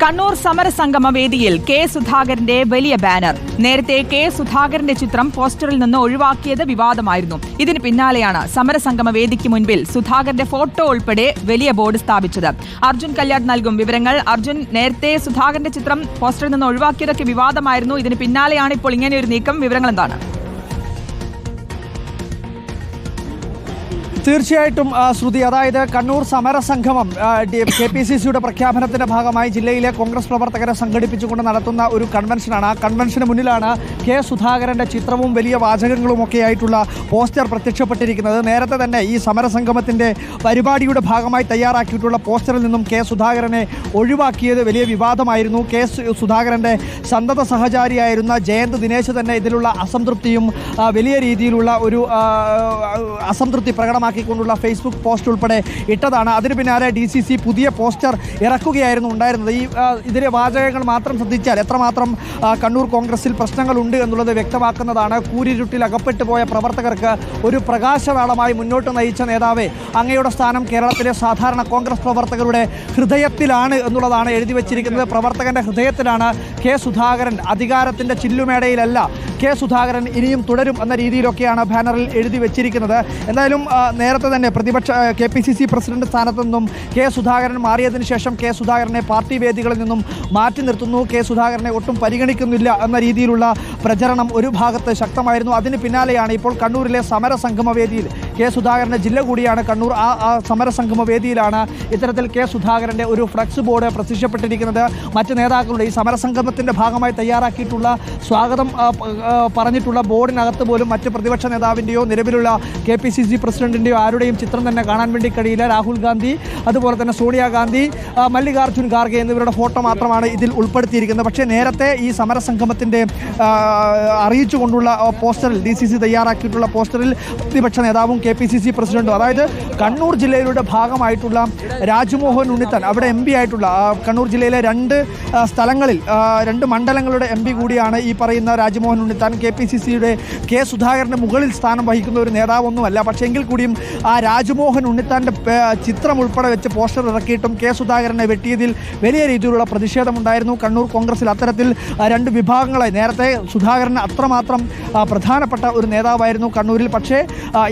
കണ്ണൂർ സമരസംഗമ വേദിയിൽ കെ സുധാകരന്റെ വലിയ ബാനർ. നേരത്തെ കെ സുധാകരന്റെ ചിത്രം പോസ്റ്ററിൽ നിന്ന് ഒഴിവാക്കിയത് വിവാദമായിരുന്നു. ഇതിന് പിന്നാലെയാണ് സമരസംഗമ വേദിക്ക് മുൻപിൽ സുധാകരന്റെ ഫോട്ടോ ഉൾപ്പെടെ വലിയ ബോർഡ് സ്ഥാപിച്ചത്. അർജുൻ കല്യാട് നൽകും വിവരങ്ങൾ. അർജുൻ, നേരത്തെ സുധാകരന്റെ ചിത്രം പോസ്റ്ററിൽ നിന്ന് ഒഴിവാക്കിയതൊക്കെ വിവാദമായിരുന്നു. ഇതിന് പിന്നാലെയാണ് ഇപ്പോൾ ഇങ്ങനെ ഒരു നീക്കം. വിവരങ്ങൾ എന്താണ്? തീർച്ചയായിട്ടും ശ്രുതി, അതായത് കണ്ണൂർ സമരസംഗമം KPCCയുടെ പ്രഖ്യാപനത്തിന്റെ ഭാഗമായി ജില്ലയിലെ കോൺഗ്രസ് പ്രവർത്തകരെ സംഘടിപ്പിച്ചുകൊണ്ട് നടത്തുന്ന ഒരു കൺവെൻഷനാണ്. ആ കൺവെൻഷന് മുന്നിലാണ് കെ സുധാകരന്റെ ചിത്രവും വലിയ വാചകങ്ങളും ഒക്കെ ആയിട്ടുള്ള പോസ്റ്റർ പ്രത്യക്ഷപ്പെട്ടിരിക്കുന്നത്. നേരത്തെ തന്നെ ഈ സമരസംഗമത്തിന്റെ പരിപാടിയുടെ ഭാഗമായി തയ്യാറാക്കിയിട്ടുള്ള പോസ്റ്ററിൽ നിന്നും കെ സുധാകരനെ ഒഴിവാക്കിയത് വലിയ വിവാദമായിരുന്നു. കെ സുധാകരന്റെ സന്തത സഹചാരിയായിരുന്ന ജയന്ത് ദിനേശ് തന്നെ ഇതിലുള്ള അസംതൃപ്തിയും വലിയ രീതിയിലുള്ള ഒരു അസംതൃപ്തി പ്രകടമാക്കിക്കൊണ്ടുള്ള ഫേസ്ബുക്ക് പോസ്റ്റ് ഉൾപ്പെടെ ഇട്ടതാണ്. അതിന് പിന്നാലെ DCC പുതിയ പോസ്റ്റർ ഇറക്കുകയായിരുന്നു ഉണ്ടായിരുന്നത്. ഇതിലെ വാചകങ്ങൾ മാത്രം ശ്രദ്ധിച്ചാൽ എത്രമാത്രം കണ്ണൂർ കോൺഗ്രസിൽ പ്രശ്നങ്ങളുണ്ട് എന്നുള്ളത് വ്യക്തമാക്കുന്നതാണ്. കൂരിരുട്ടിൽ അകപ്പെട്ടു പോയ പ്രവർത്തകർക്ക് ഒരു പ്രകാശനാളമായി മുന്നോട്ട് നയിച്ച നേതാവേ, അങ്ങയുടെ സ്ഥാനം കേരളത്തിലെ സാധാരണ കോൺഗ്രസ് പ്രവർത്തകരുടെ ഹൃദയത്തിലാണ് എന്നുള്ളതാണ് എഴുതി വച്ചിരിക്കുന്നത്. പ്രവർത്തകന്റെ ഹൃദയത്തിലാണ് കെ സുധാകരൻ. അധികാരത്തിന്റെ ചില്ലുമേടയിലല്ല കെ സുധാകരൻ ഇനിയും തുടരും എന്ന രീതിയിലൊക്കെയാണ് ബാനറിൽ എഴുതി വെച്ചിരിക്കുന്നത്. എന്തായാലും നേരത്തെ തന്നെ പ്രതിപക്ഷ KPCC പ്രസിഡന്റ് സ്ഥാനത്തു നിന്നും കെ സുധാകരൻ മാറിയതിനു ശേഷം കെ സുധാകരനെ പാർട്ടി വേദികളിൽ നിന്നും മാറ്റി നിർത്തുന്നു, കെ സുധാകരനെ ഒട്ടും പരിഗണിക്കുന്നില്ല എന്ന രീതിയിലുള്ള പ്രചരണം ഒരു ഭാഗത്ത് ശക്തമായിരുന്നു. അതിന് പിന്നാലെയാണ് ഇപ്പോൾ കണ്ണൂരിലെ സമരസംഗമ വേദിയിൽ, കെ സുധാകരൻ്റെ ജില്ല കൂടിയാണ് കണ്ണൂർ, ആ സമരസംഗമ വേദിയിലാണ് ഇത്തരത്തിൽ കെ സുധാകരൻ്റെ ഒരു ഫ്ലക്സ് ബോർഡ് പ്രത്യക്ഷപ്പെട്ടിരിക്കുന്നത്. മറ്റ് നേതാക്കളുടെ ഈ സമരസംഗമത്തിൻ്റെ ഭാഗമായി തയ്യാറാക്കിയിട്ടുള്ള സ്വാഗതം പറഞ്ഞിട്ടുള്ള ബോർഡിനകത്ത് പോലും മറ്റ് പ്രതിപക്ഷ നേതാവിൻ്റെയോ നിലവിലുള്ള KPCC പ്രസിഡന്റിൻ്റെയോ ആരുടെയും ചിത്രം തന്നെ കാണാൻ വേണ്ടി കഴിയില്ല. രാഹുൽ ഗാന്ധി, അതുപോലെ തന്നെ സോണിയാഗാന്ധി, മല്ലികാർജ്ജുൻ ഖാർഗെ എന്നിവരുടെ ഫോട്ടോ മാത്രമാണ് ഇതിൽ ഉൾപ്പെടുത്തിയിരിക്കുന്നത്. പക്ഷേ നേരത്തെ ഈ സമരസംഗമത്തിൻ്റെ അറിയിച്ചുകൊണ്ടുള്ള പോസ്റ്ററിൽ, DCC തയ്യാറാക്കിയിട്ടുള്ള പോസ്റ്ററിൽ പ്രതിപക്ഷ നേതാവും KPCC പ്രസിഡന്റും, അതായത് കണ്ണൂർ ജില്ലയുടെ ഭാഗമായിട്ടുള്ള രാജ്മോഹൻ ഉണ്ണിത്താൻ, അവിടെ MP ആയിട്ടുള്ള കണ്ണൂർ ജില്ലയിലെ 2 സ്ഥലങ്ങളിൽ 2 മണ്ഡലങ്ങളുടെ MP കൂടിയാണ് ഈ പറയുന്ന രാജ്മോഹൻ ഉണ്ണിത്താൻ. KPCCയുടെ കെ സുധാകരൻ്റെ മുകളിൽ സ്ഥാനം വഹിക്കുന്ന ഒരു നേതാവൊന്നുമല്ല. പക്ഷേ എങ്കിൽ കൂടിയും ആ രാജ്മോഹൻ ഉണ്ണിത്താൻ്റെ ചിത്രം ഉൾപ്പെടെ വെച്ച് പോസ്റ്റർ ഇറക്കിയിട്ടും കെ സുധാകരനെ വെട്ടിയതിൽ വലിയ രീതിയിലുള്ള പ്രതിഷേധമുണ്ടായിരുന്നു കണ്ണൂർ കോൺഗ്രസിൽ. അത്തരത്തിൽ 2 വിഭാഗങ്ങളായി. നേരത്തെ സുധാകരൻ അത്രമാത്രം പ്രധാനപ്പെട്ട ഒരു നേതാവായിരുന്നു കണ്ണൂരിൽ. പക്ഷേ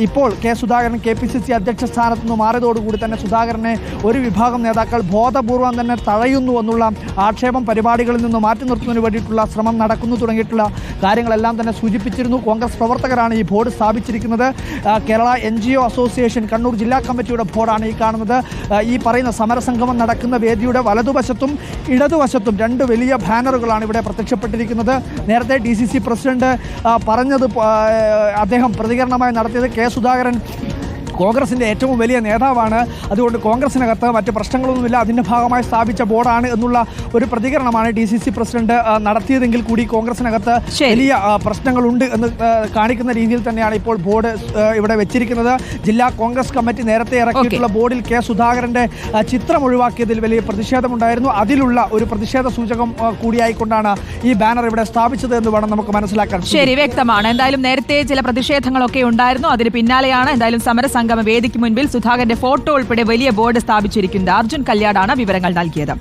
ഇപ്പോൾ കെ സുധാകരൻ KPCC അധ്യക്ഷ സ്ഥാനത്ത് നിന്ന് മാറിയതോടുകൂടി തന്നെ സുധാകരനെ ഒരു വിഭാഗം നേതാക്കൾ ബോധപൂർവം തന്നെ തഴയുന്നു എന്നുള്ള ആക്ഷേപം പരിപാടികളിൽ നിന്ന് മാറ്റി നിർത്തുന്നതിന് വേണ്ടിയിട്ടുള്ള ശ്രമം നടക്കുന്നു തുടങ്ങിയിട്ടുള്ള കാര്യങ്ങളെല്ലാം തന്നെ സൂചിപ്പിച്ചിരുന്നു. കോൺഗ്രസ് പ്രവർത്തകരാണ് ഈ ബോർഡ് സ്ഥാപിച്ചിരിക്കുന്നത്. കേരള NGO അസോസിയേഷൻ കണ്ണൂർ ജില്ലാ കമ്മിറ്റിയുടെ ബോർഡാണ് ഈ കാണുന്നത്. ഈ പറയുന്ന സമരസംഗമം നടക്കുന്ന വേദിയുടെ വലതുവശത്തും ഇടതുവശത്തും 2 വലിയ ബാനറുകളാണ് ഇവിടെ പ്രത്യക്ഷപ്പെട്ടിരിക്കുന്നത്. നേരത്തെ DCC പ്രസിഡന്റ് പറഞ്ഞത്, അദ്ദേഹം പ്രതികരണമായി നടത്തിയത്, കെ സുധാകരൻ കോൺഗ്രസിൻ്റെ ഏറ്റവും വലിയ നേതാവാണ്, അതുകൊണ്ട് കോൺഗ്രസിനകത്ത് മറ്റ് പ്രശ്നങ്ങളൊന്നുമില്ല, അതിൻ്റെ ഭാഗമായി സ്ഥാപിച്ച ബോർഡാണ് എന്നുള്ള ഒരു പ്രതികരണമാണ് DCC പ്രസിഡന്റ് നടത്തിയതെങ്കിൽ കൂടി കോൺഗ്രസിനകത്ത് വലിയ പ്രശ്നങ്ങളുണ്ട് എന്ന് കാണിക്കുന്ന രീതിയിൽ തന്നെയാണ് ഇപ്പോൾ ബോർഡ് ഇവിടെ വെച്ചിരിക്കുന്നത്. ജില്ലാ കോൺഗ്രസ് കമ്മിറ്റി നേരത്തെ ഇറക്കിയിട്ടുള്ള ബോർഡിൽ കെ സുധാകരൻ്റെ ചിത്രം ഒഴിവാക്കിയതിൽ വലിയ പ്രതിഷേധമുണ്ടായിരുന്നു. അതിലുള്ള ഒരു പ്രതിഷേധ സൂചകം കൂടിയായിക്കൊണ്ടാണ് ഈ ബാനർ ഇവിടെ സ്ഥാപിച്ചത് എന്ന് വേണം നമുക്ക് മനസ്സിലാക്കാൻ. ശരി, വ്യക്തമാണ്. എന്തായാലും നേരത്തെ ചില പ്രതിഷേധങ്ങളൊക്കെ ഉണ്ടായിരുന്നു. അതിന് പിന്നാലെയാണ് എന്തായാലും സമരസംഗമ വേദിക്ക് മുൻപിൽ സുധാകരന്റെ ഫോട്ടോ ഉൾപ്പെടെ വലിയ ബോർഡ് സ്ഥാപിച്ചിരിക്കുന്നത്. അർജുൻ കല്യാടാണ് വിവരങ്ങൾ നൽകിയത്.